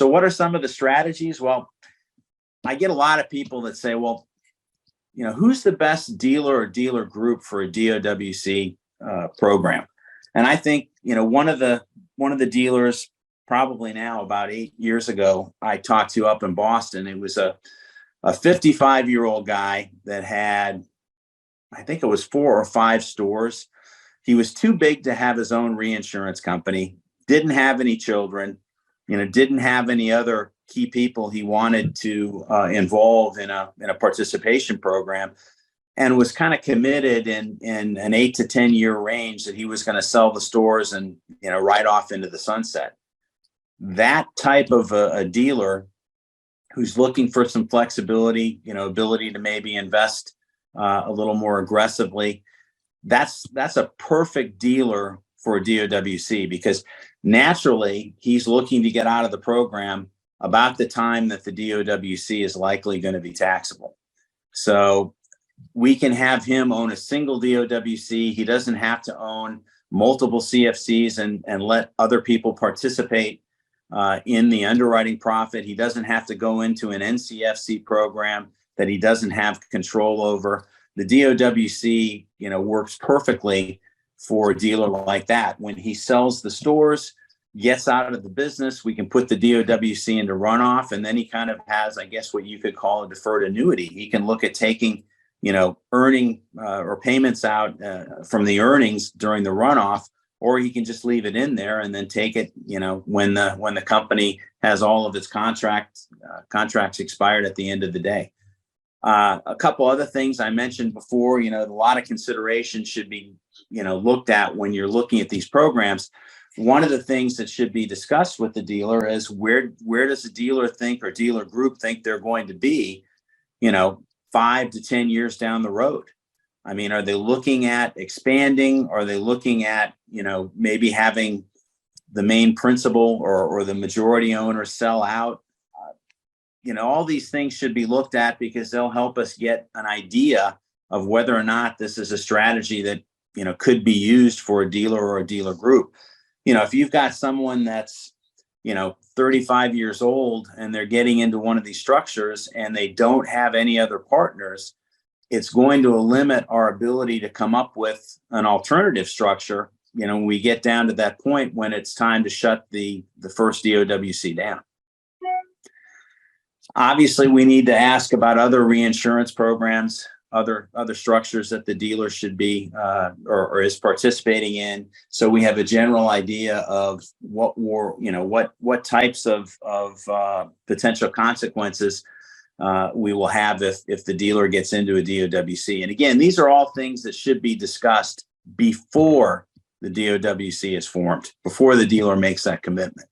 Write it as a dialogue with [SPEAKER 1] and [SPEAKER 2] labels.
[SPEAKER 1] So what are some of the strategies? Well, I get a lot of people that say, well, who's the best dealer or dealer group for a DOWC program? And I think, one of the dealers, probably now about 8 years ago, I talked to up in Boston. It was a 55-year-old guy that had, I think it was 4 or 5 stores. He was too big to have his own reinsurance company, didn't have any children, didn't have any other key people he wanted to involve in a participation program, and was kind of committed in an 8 to 10 year range that he was going to sell the stores and right off into the sunset. That type of a dealer who's looking for some flexibility, ability to maybe invest a little more aggressively, that's a perfect dealer for a DOWC, because naturally he's looking to get out of the program about the time that the DOWC is likely going to be taxable. So we can have him own a single DOWC. He doesn't have to own multiple CFCs and let other people participate in the underwriting profit. He doesn't have to go into an NCFC program that he doesn't have control over. The DOWC, works perfectly for a dealer like that. When he sells the stores, gets out of the business, we can put the DOWC into runoff, and then he kind of has, I guess, what you could call a deferred annuity. He can look at taking, earning or payments out from the earnings during the runoff, or he can just leave it in there and then take it, when the company has all of its contracts expired at the end of the day. A couple other things I mentioned before, a lot of consideration should be, looked at when you're looking at these programs. One of the things that should be discussed with the dealer is where does the dealer think, or dealer group think, they're going to be, 5 to 10 years down the road? I mean, are they looking at expanding? Are they looking at, maybe having the main principal or the majority owner sell out? All these things should be looked at, because they'll help us get an idea of whether or not this is a strategy that, could be used for a dealer or a dealer group. If you've got someone that's, 35 years old and they're getting into one of these structures and they don't have any other partners, it's going to limit our ability to come up with an alternative structure, when we get down to that point when it's time to shut the first DOWC down. Obviously, we need to ask about other reinsurance programs, other structures that the dealer should be or is participating in, so we have a general idea of what types of potential consequences we will have if the dealer gets into a DOWC. And again, these are all things that should be discussed before the DOWC is formed, before the dealer makes that commitment.